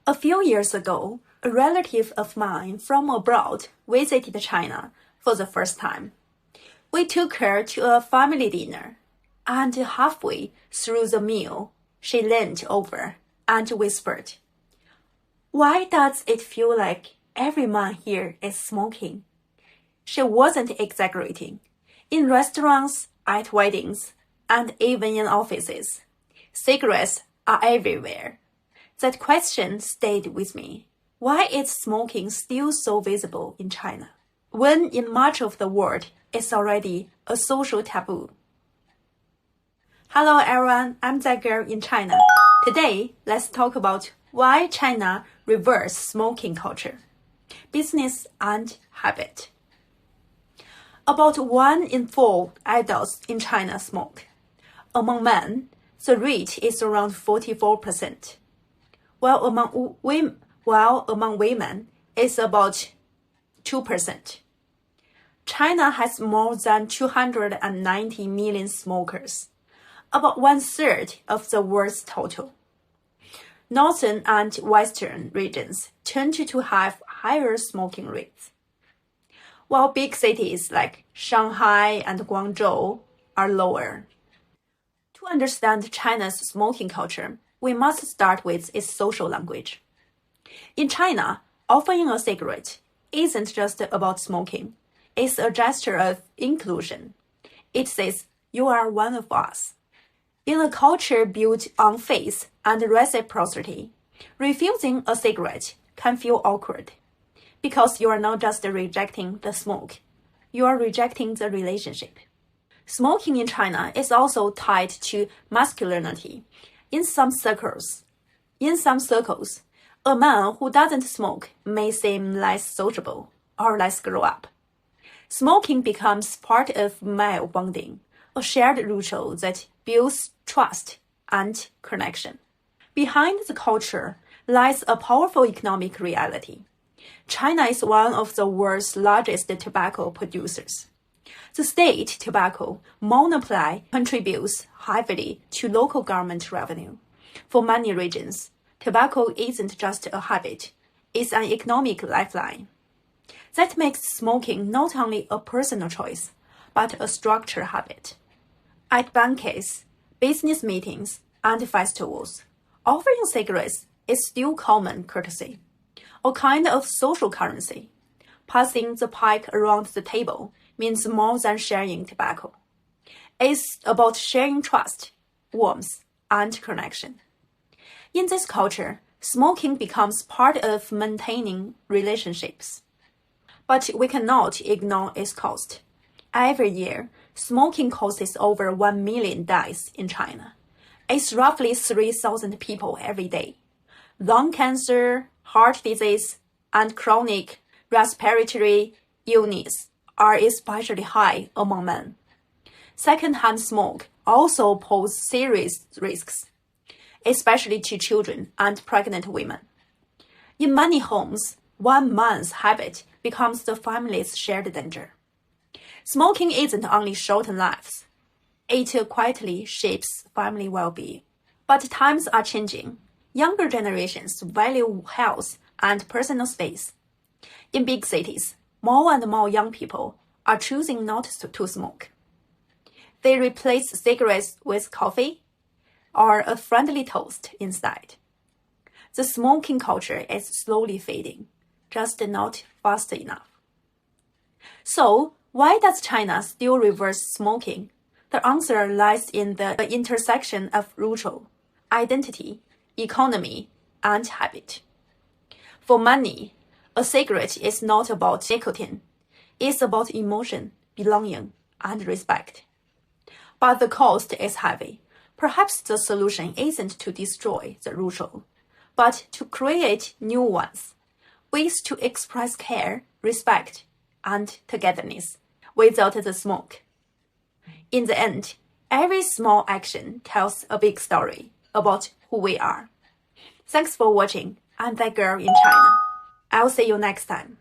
A few years ago, a relative of mine from abroad visited China for the first time. We took her to a family dinner, and halfway through the meal, she leaned over and whispered, "Why does it feel like everyone here is smoking?" She wasn't exaggerating. In restaurants, at weddings, and even in offices, cigarettes are everywhere. That question stayed with me. Why is smoking still so visible in China, when in much of the world it's already a social taboo? Hello everyone, I'm that girl in China. Today, let's talk about why China reversed smoking culture, business and habit. About 1 in 4 adults in China smoke. Among men, the rate is around 44%, while among women, it's about 2%. China has more than 290 million smokers, about 1/3 of the world's total. Northern and western regions tend to have higher smoking rates, while big cities like Shanghai and Guangzhou are lower. To understand China's smoking culture, we must start with its social language. In China, offering a cigarette isn't just about smoking. It's a gesture of inclusion. It says, "You are one of us." In a culture built on faith and reciprocity, refusing a cigarette can feel awkward, because you are not just rejecting the smoke, you are rejecting the relationship. Smoking in China is also tied to masculinity. In some circles, a man who doesn't smoke may seem less sociable or less grown up. Smoking becomes part of male bonding, a shared ritual that builds trust and connection. Behind the culture lies a powerful economic reality. China is one of the world's largest tobacco producers. The state tobacco monopoly contributes heavily to local government revenue. For many regions, tobacco isn't just a habit, it's an economic lifeline. That makes smoking not only a personal choice, but a structured habit. At banquets, business meetings, and festivals, offering cigarettes is still common courtesy, a kind of social currency. Passing the pipe around the table means more than sharing tobacco. It's about sharing trust, warmth, and connection. In this culture, smoking becomes part of maintaining relationships. But we cannot ignore its cost. Every year, smoking causes over 1 million deaths in China. It's roughly 3,000 people every day. Lung cancer, heart disease, and chronic respiratory illness are especially high among men. Secondhand smoke also poses serious risks, especially to children and pregnant women. In many homes, one man's habit becomes the family's shared danger. Smoking isn't only shorten lives, it quietly shapes family well-being. But times are changing. Younger generations value health and personal space. In big cities, more and more young people are choosing not to smoke. They replace cigarettes with coffee or a friendly toast instead. The smoking culture is slowly fading, just not fast enough. So, why does China still reverse smoking? The answer lies in the intersection of ritual, identity, economy, and habit. For many, a cigarette is not about nicotine. It's about emotion, belonging, and respect. But the cost is heavy. Perhaps the solution isn't to destroy the ritual, but to create new ones, ways to express care, respect, and togetherness without the smoke. In the end, every small action tells a big story about who we are. Thanks for watching. I'm that girl in China. I'll see you next time.